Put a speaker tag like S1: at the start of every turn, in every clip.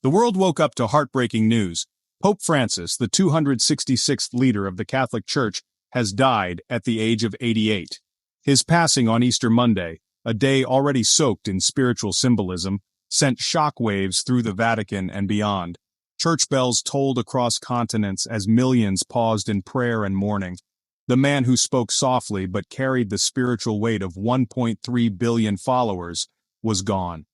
S1: The world woke up to heartbreaking news. Pope Francis, the 266th leader of the Catholic Church, has died at the age of 88. His passing on Easter Monday, a day already soaked in spiritual symbolism, sent shockwaves through the Vatican and beyond. Church bells tolled across continents as millions paused in prayer and mourning. The man who spoke softly but carried the spiritual weight of 1.3 billion followers was gone.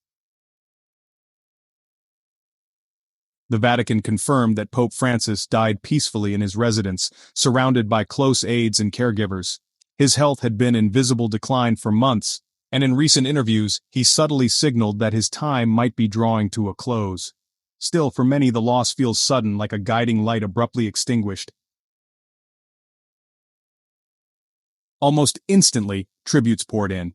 S1: The Vatican confirmed that Pope Francis died peacefully in his residence, surrounded by close aides and caregivers. His health had been in visible decline for months, and in recent interviews, he subtly signaled that his time might be drawing to a close. Still, for many, the loss feels sudden, like a guiding light abruptly extinguished. Almost instantly, tributes poured in.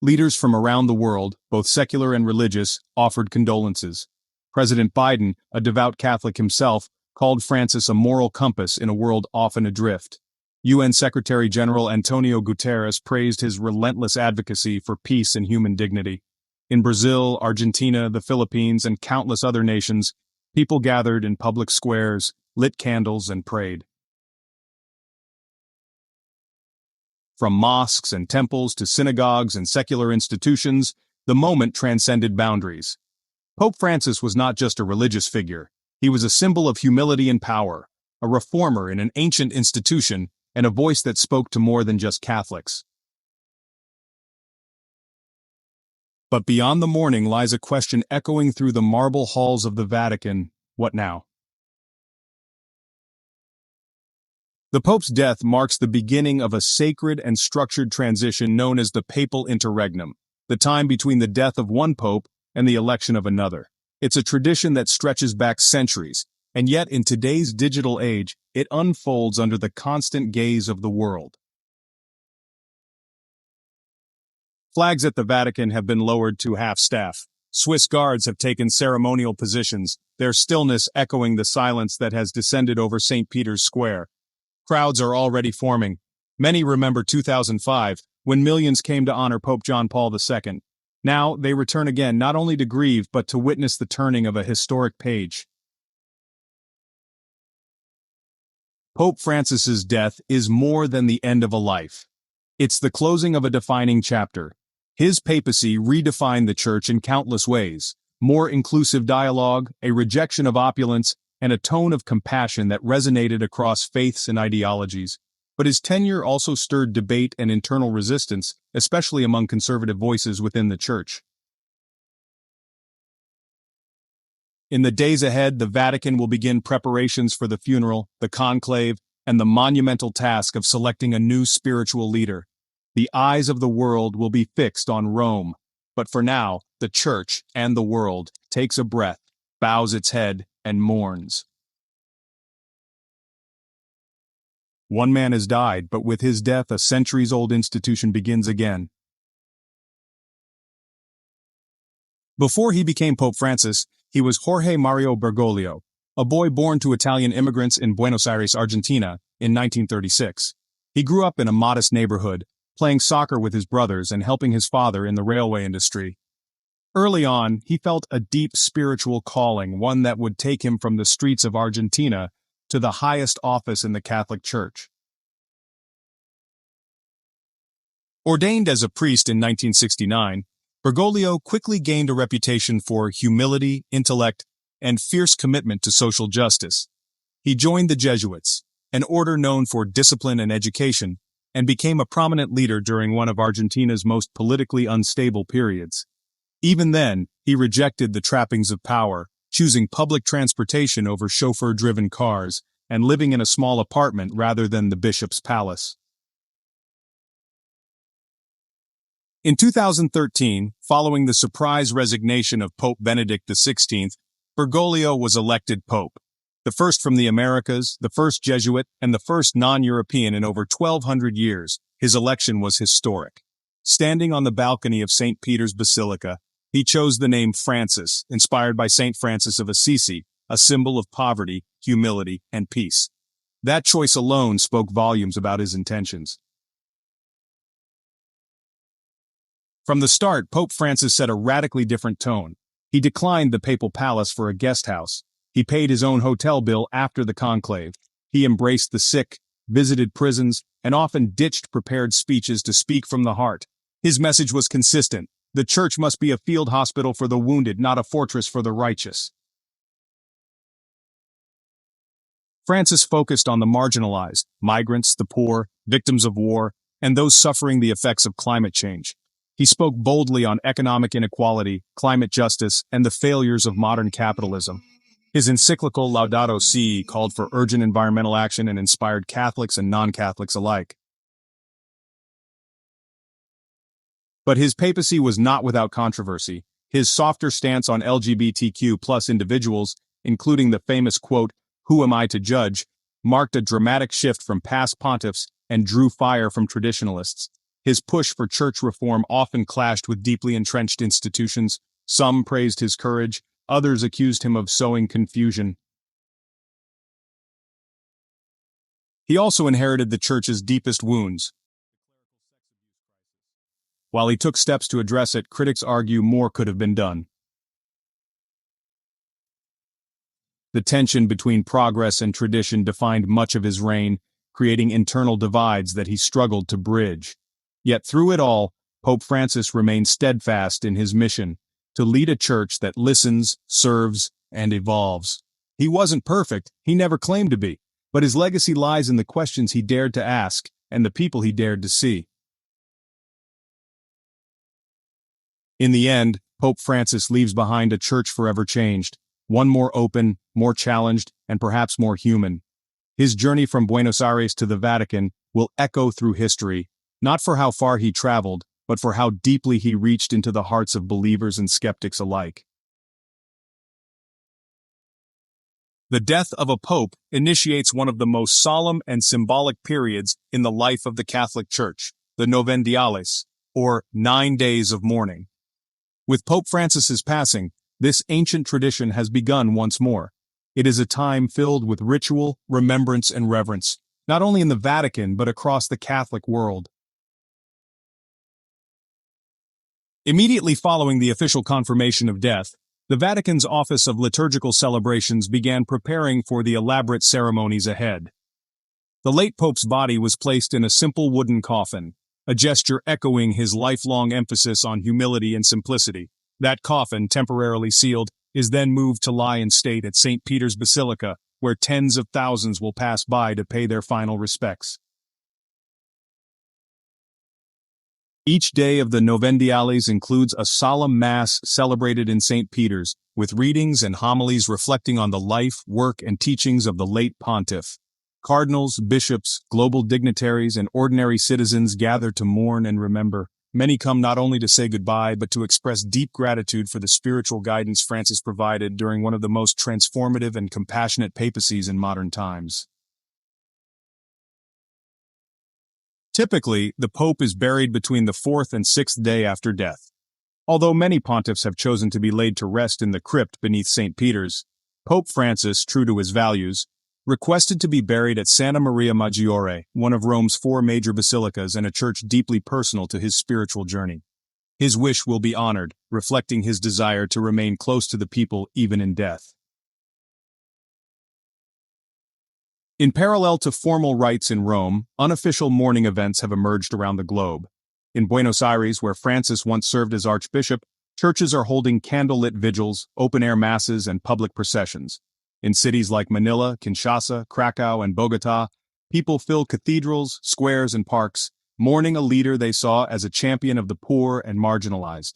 S1: Leaders from around the world, both secular and religious, offered condolences. President Biden, a devout Catholic himself, called Francis a moral compass in a world often adrift. UN Secretary-General Antonio Guterres praised his relentless advocacy for peace and human dignity. In Brazil, Argentina, the Philippines, and countless other nations, people gathered in public squares, lit candles, and prayed. From mosques and temples to synagogues and secular institutions, the moment transcended boundaries. Pope Francis was not just a religious figure, he was a symbol of humility and power, a reformer in an ancient institution, and a voice that spoke to more than just Catholics. But beyond the mourning lies a question echoing through the marble halls of the Vatican: what now? The Pope's death marks the beginning of a sacred and structured transition known as the Papal Interregnum, the time between the death of one pope and the election of another. It's a tradition that stretches back centuries, and yet in today's digital age, it unfolds under the constant gaze of the world. Flags at the Vatican have been lowered to half-staff. Swiss guards have taken ceremonial positions, their stillness echoing the silence that has descended over St. Peter's Square. Crowds are already forming. Many remember 2005, when millions came to honor Pope John Paul II. Now, they return again not only to grieve but to witness the turning of a historic page. Pope Francis's death is more than the end of a life. It's the closing of a defining chapter. His papacy redefined the Church in countless ways: more inclusive dialogue, a rejection of opulence, and a tone of compassion that resonated across faiths and ideologies. But his tenure also stirred debate and internal resistance, especially among conservative voices within the Church. In the days ahead, the Vatican will begin preparations for the funeral, the conclave, and the monumental task of selecting a new spiritual leader. The eyes of the world will be fixed on Rome, but for now, the Church and the world takes a breath, bows its head, and mourns. One man has died, but with his death, a centuries-old institution begins again. Before he became Pope Francis, he was Jorge Mario Bergoglio, a boy born to Italian immigrants in Buenos Aires, Argentina, in 1936. He grew up in a modest neighborhood, playing soccer with his brothers and helping his father in the railway industry. Early on, he felt a deep spiritual calling, one that would take him from the streets of Argentina to the highest office in the Catholic Church. Ordained as a priest in 1969, Bergoglio quickly gained a reputation for humility, intellect, and fierce commitment to social justice. He joined the Jesuits, an order known for discipline and education, and became a prominent leader during one of Argentina's most politically unstable periods. Even then, he rejected the trappings of power, choosing public transportation over chauffeur-driven cars, and living in a small apartment rather than the bishop's palace. In 2013, following the surprise resignation of Pope Benedict XVI, Bergoglio was elected pope. The first from the Americas, the first Jesuit, and the first non-European in over 1,200 years, his election was historic. Standing on the balcony of St. Peter's Basilica, he chose the name Francis, inspired by St. Francis of Assisi, a symbol of poverty, humility, and peace. That choice alone spoke volumes about his intentions. From the start, Pope Francis set a radically different tone. He declined the papal palace for a guest house. He paid his own hotel bill after the conclave. He embraced the sick, visited prisons, and often ditched prepared speeches to speak from the heart. His message was consistent. The Church must be a field hospital for the wounded, not a fortress for the righteous. Francis focused on the marginalized, migrants, the poor, victims of war, and those suffering the effects of climate change. He spoke boldly on economic inequality, climate justice, and the failures of modern capitalism. His encyclical Laudato Si called for urgent environmental action and inspired Catholics and non-Catholics alike. But his papacy was not without controversy. His softer stance on LGBTQ+ individuals, including the famous quote, "Who am I to judge?" marked a dramatic shift from past pontiffs and drew fire from traditionalists. His push for church reform often clashed with deeply entrenched institutions. Some praised his courage, others accused him of sowing confusion. He also inherited the Church's deepest wounds. While he took steps to address it, critics argue more could have been done. The tension between progress and tradition defined much of his reign, creating internal divides that he struggled to bridge. Yet through it all, Pope Francis remained steadfast in his mission to lead a church that listens, serves, and evolves. He wasn't perfect, he never claimed to be, but his legacy lies in the questions he dared to ask and the people he dared to see. In the end, Pope Francis leaves behind a church forever changed, one more open, more challenged, and perhaps more human. His journey from Buenos Aires to the Vatican will echo through history, not for how far he traveled, but for how deeply he reached into the hearts of believers and skeptics alike. The death of a pope initiates one of the most solemn and symbolic periods in the life of the Catholic Church, the Novendiales, or 9 days of mourning. With Pope Francis's passing, this ancient tradition has begun once more. It is a time filled with ritual, remembrance, and reverence, not only in the Vatican but across the Catholic world. Immediately following the official confirmation of death, the Vatican's Office of Liturgical Celebrations began preparing for the elaborate ceremonies ahead. The late Pope's body was placed in a simple wooden coffin, a gesture echoing his lifelong emphasis on humility and simplicity. That coffin, temporarily sealed, is then moved to lie in state at St. Peter's Basilica, where tens of thousands will pass by to pay their final respects. Each day of the Novendiales includes a solemn Mass celebrated in St. Peter's, with readings and homilies reflecting on the life, work, and teachings of the late pontiff. Cardinals, bishops, global dignitaries, and ordinary citizens gather to mourn and remember. Many come not only to say goodbye but to express deep gratitude for the spiritual guidance Francis provided during one of the most transformative and compassionate papacies in modern times. Typically, the Pope is buried between the 4th and 6th day after death. Although many pontiffs have chosen to be laid to rest in the crypt beneath St. Peter's, Pope Francis, true to his values, requested to be buried at Santa Maria Maggiore, one of Rome's 4 major basilicas and a church deeply personal to his spiritual journey. His wish will be honored, reflecting his desire to remain close to the people even in death. In parallel to formal rites in Rome, unofficial mourning events have emerged around the globe. In Buenos Aires, where Francis once served as archbishop, churches are holding candlelit vigils, open-air masses, and public processions. In cities like Manila, Kinshasa, Krakow, and Bogotá, people fill cathedrals, squares, and parks, mourning a leader they saw as a champion of the poor and marginalized.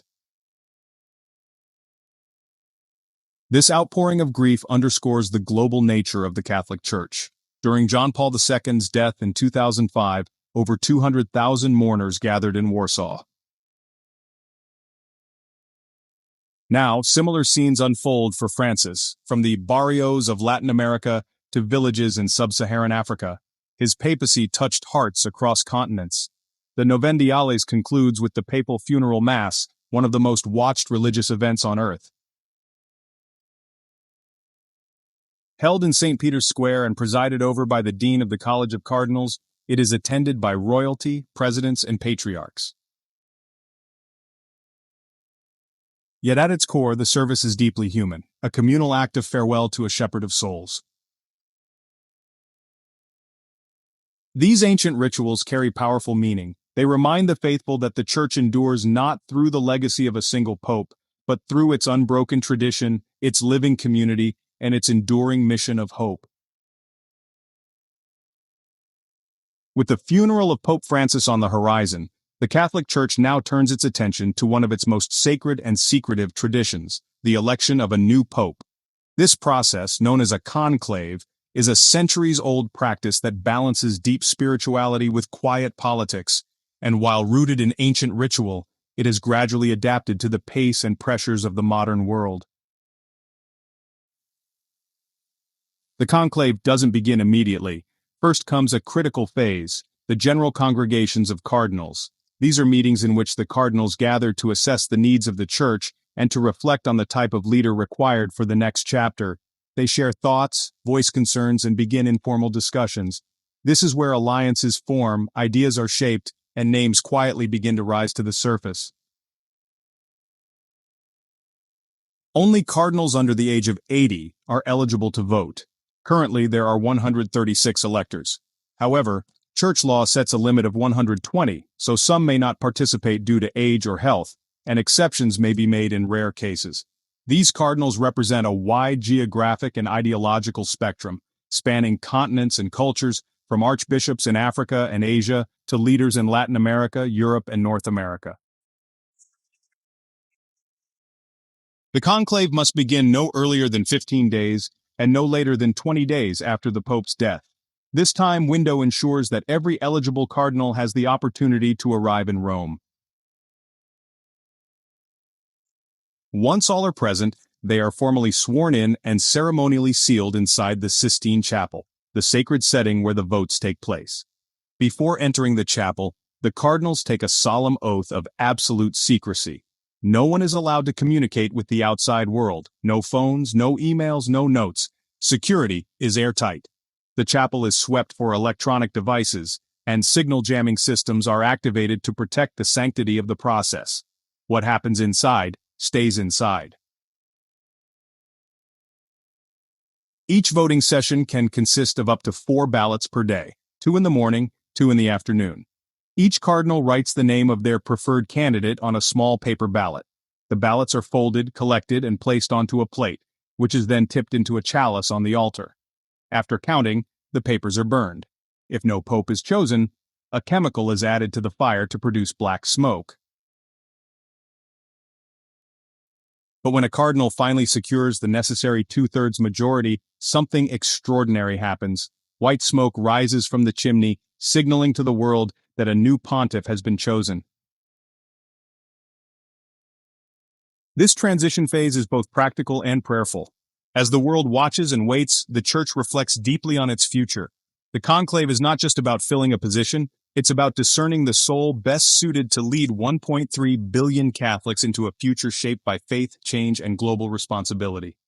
S1: This outpouring of grief underscores the global nature of the Catholic Church. During John Paul II's death in 2005, over 200,000 mourners gathered in Warsaw. Now, similar scenes unfold for Francis, from the barrios of Latin America to villages in sub-Saharan Africa. His papacy touched hearts across continents. The Novendiales concludes with the papal funeral mass, one of the most watched religious events on earth. Held in St. Peter's Square and presided over by the Dean of the College of Cardinals, it is attended by royalty, presidents, and patriarchs. Yet at its core, the service is deeply human, a communal act of farewell to a shepherd of souls. These ancient rituals carry powerful meaning. They remind the faithful that the Church endures not through the legacy of a single pope, but through its unbroken tradition, its living community, and its enduring mission of hope. With the funeral of Pope Francis on the horizon, the Catholic Church now turns its attention to one of its most sacred and secretive traditions, the election of a new pope. This process, known as a conclave, is a centuries-old practice that balances deep spirituality with quiet politics, and while rooted in ancient ritual, it has gradually adapted to the pace and pressures of the modern world. The conclave doesn't begin immediately. First comes a critical phase, the general congregations of cardinals. These are meetings in which the cardinals gather to assess the needs of the Church and to reflect on the type of leader required for the next chapter. They share thoughts, voice concerns, and begin informal discussions. This is where alliances form, ideas are shaped, and names quietly begin to rise to the surface. Only cardinals under the age of 80 are eligible to vote. Currently, there are 136 electors. However, Church law sets a limit of 120, so some may not participate due to age or health, and exceptions may be made in rare cases. These cardinals represent a wide geographic and ideological spectrum, spanning continents and cultures, from archbishops in Africa and Asia to leaders in Latin America, Europe, and North America. The conclave must begin no earlier than 15 days and no later than 20 days after the Pope's death. This time window ensures that every eligible cardinal has the opportunity to arrive in Rome. Once all are present, they are formally sworn in and ceremonially sealed inside the Sistine Chapel, the sacred setting where the votes take place. Before entering the chapel, the cardinals take a solemn oath of absolute secrecy. No one is allowed to communicate with the outside world. No phones, no emails, no notes. Security is airtight. The chapel is swept for electronic devices, and signal jamming systems are activated to protect the sanctity of the process. What happens inside stays inside. Each voting session can consist of up to 4 ballots per day, 2 in the morning, 2 in the afternoon. Each cardinal writes the name of their preferred candidate on a small paper ballot. The ballots are folded, collected, and placed onto a plate, which is then tipped into a chalice on the altar. After counting, the papers are burned. If no pope is chosen, a chemical is added to the fire to produce black smoke. But when a cardinal finally secures the necessary 2/3 majority, something extraordinary happens. White smoke rises from the chimney, signaling to the world that a new pontiff has been chosen. This transition phase is both practical and prayerful. As the world watches and waits, the Church reflects deeply on its future. The conclave is not just about filling a position, it's about discerning the soul best suited to lead 1.3 billion Catholics into a future shaped by faith, change, and global responsibility.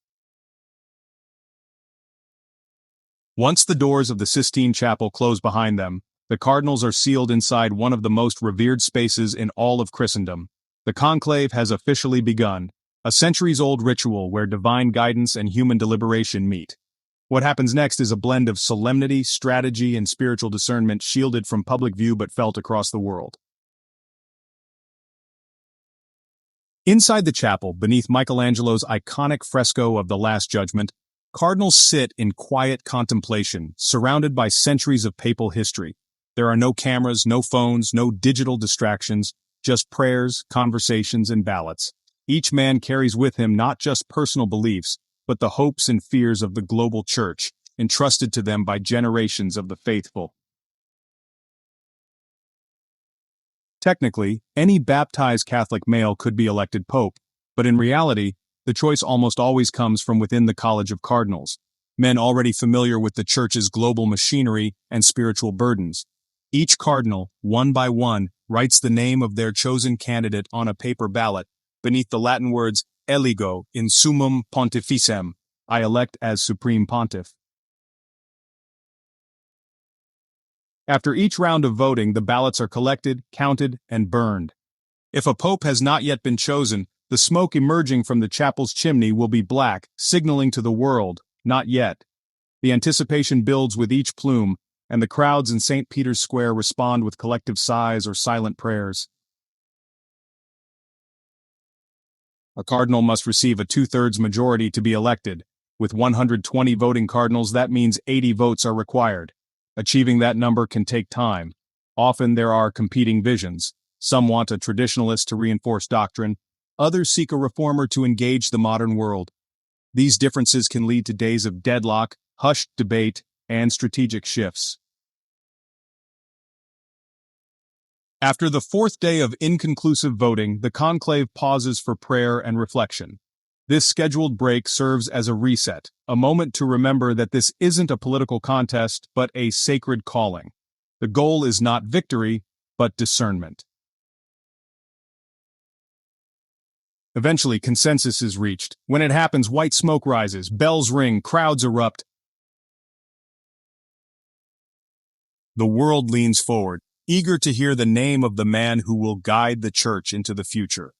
S1: Once the doors of the Sistine Chapel close behind them, the cardinals are sealed inside one of the most revered spaces in all of Christendom. The conclave has officially begun, a centuries-old ritual where divine guidance and human deliberation meet. What happens next is a blend of solemnity, strategy, and spiritual discernment shielded from public view but felt across the world. Inside the chapel, beneath Michelangelo's iconic fresco of the Last Judgment, cardinals sit in quiet contemplation, surrounded by centuries of papal history. There are no cameras, no phones, no digital distractions, just prayers, conversations, and ballots. Each man carries with him not just personal beliefs, but the hopes and fears of the global Church, entrusted to them by generations of the faithful. Technically, any baptized Catholic male could be elected pope, but in reality, the choice almost always comes from within the College of Cardinals, men already familiar with the Church's global machinery and spiritual burdens. Each cardinal, one by one, writes the name of their chosen candidate on a paper ballot, beneath the Latin words "Eligo in summum pontificem," I elect as supreme pontiff. After each round of voting, the ballots are collected, counted, and burned. If a pope has not yet been chosen, The smoke emerging from the chapel's chimney will be black, signaling to the world, not yet. The anticipation builds with each plume, and the crowds in St. Peter's Square respond with collective sighs or silent prayers. A cardinal must receive a two-thirds majority to be elected. With 120 voting cardinals, that means 80 votes are required. Achieving that number can take time. Often there are competing visions. Some want a traditionalist to reinforce doctrine. Others seek a reformer to engage the modern world. These differences can lead to days of deadlock, hushed debate, and strategic shifts. After the fourth day of inconclusive voting, the conclave pauses for prayer and reflection. This scheduled break serves as a reset, a moment to remember that this isn't a political contest, but a sacred calling. The goal is not victory, but discernment. Eventually, consensus is reached. When it happens, white smoke rises, bells ring, crowds erupt. The world leans forward, eager to hear the name of the man who will guide the church into the future.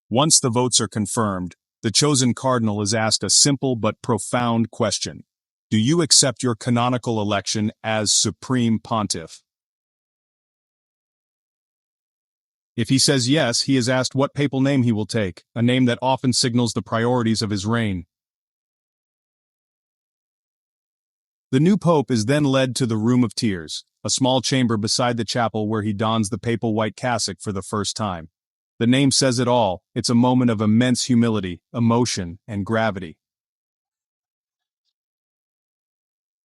S1: Once the votes are confirmed, the chosen cardinal is asked a simple but profound question. Do you accept your canonical election as supreme pontiff? If he says yes, he is asked what papal name he will take, a name that often signals the priorities of his reign. The new pope is then led to the Room of Tears, a small chamber beside the chapel where he dons the papal white cassock for the first time. The name says it all. It's a moment of immense humility, emotion, and gravity.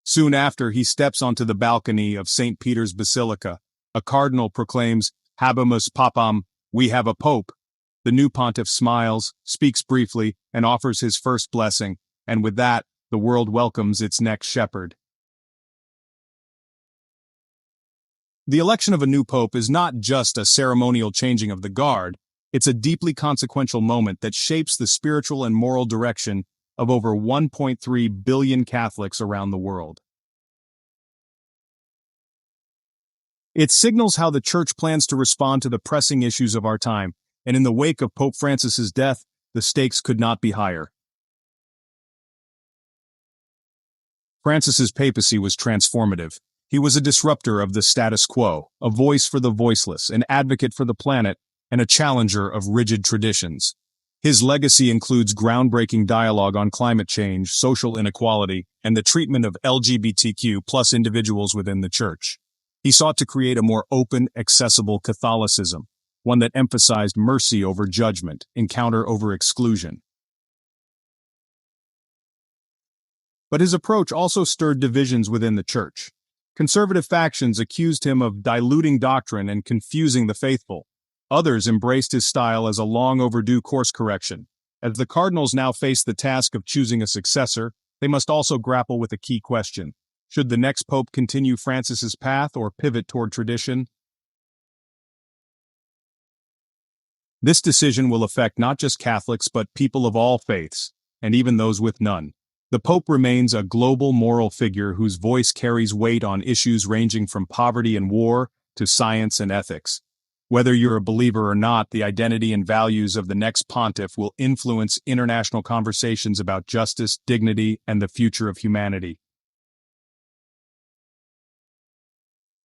S1: Soon after, he steps onto the balcony of St. Peter's Basilica. A cardinal proclaims, "Habemus Papam," we have a pope. The new pontiff smiles, speaks briefly, and offers his first blessing, and with that, the world welcomes its next shepherd. The election of a new pope is not just a ceremonial changing of the guard, it's a deeply consequential moment that shapes the spiritual and moral direction of over 1.3 billion Catholics around the world. It signals how the Church plans to respond to the pressing issues of our time, and in the wake of Pope Francis's death, the stakes could not be higher. Francis's papacy was transformative. He was a disruptor of the status quo, a voice for the voiceless, an advocate for the planet, and a challenger of rigid traditions. His legacy includes groundbreaking dialogue on climate change, social inequality, and the treatment of LGBTQ+ individuals within the Church. He sought to create a more open, accessible Catholicism, one that emphasized mercy over judgment, encounter over exclusion. But his approach also stirred divisions within the Church. Conservative factions accused him of diluting doctrine and confusing the faithful. Others embraced his style as a long-overdue course correction. As the cardinals now face the task of choosing a successor, they must also grapple with a key question. Should the next pope continue Francis's path or pivot toward tradition? This decision will affect not just Catholics but people of all faiths, and even those with none. The Pope remains a global moral figure whose voice carries weight on issues ranging from poverty and war to science and ethics. Whether you're a believer or not, the identity and values of the next pontiff will influence international conversations about justice, dignity, and the future of humanity.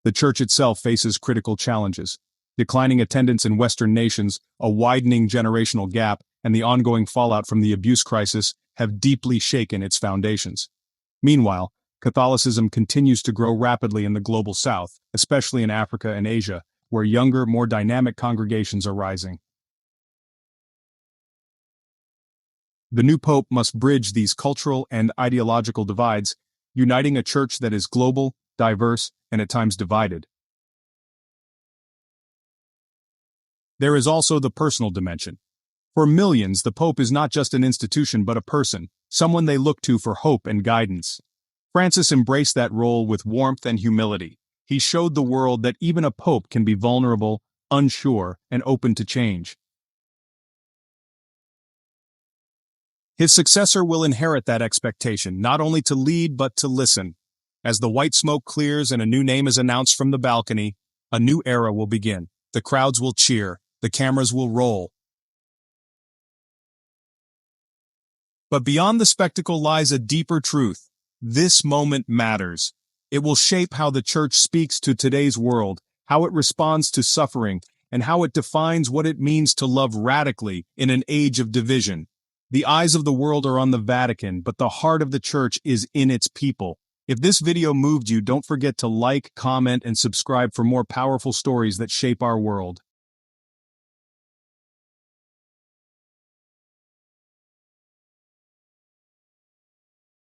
S1: The Church itself faces critical challenges. Declining attendance in Western nations, a widening generational gap, and the ongoing fallout from the abuse crisis have deeply shaken its foundations. Meanwhile, Catholicism continues to grow rapidly in the global South, especially in Africa and Asia, where younger, more dynamic congregations are rising. The new pope must bridge these cultural and ideological divides, uniting a church that is global, diverse, and at times divided. There is also the personal dimension. For millions, the Pope is not just an institution but a person, someone they look to for hope and guidance. Francis embraced that role with warmth and humility. He showed the world that even a pope can be vulnerable, unsure, and open to change. His successor will inherit that expectation, not only to lead but to listen. As the white smoke clears and a new name is announced from the balcony, a new era will begin. The crowds will cheer, the cameras will roll, But beyond the spectacle lies a deeper truth. This moment matters. It will shape how the Church speaks to today's world, how it responds to suffering, and how it defines what it means to love radically in an age of division. The eyes of the world are on the Vatican, but the heart of the Church is in its people. If this video moved you, don't forget to like, comment, and subscribe for more powerful stories that shape our world.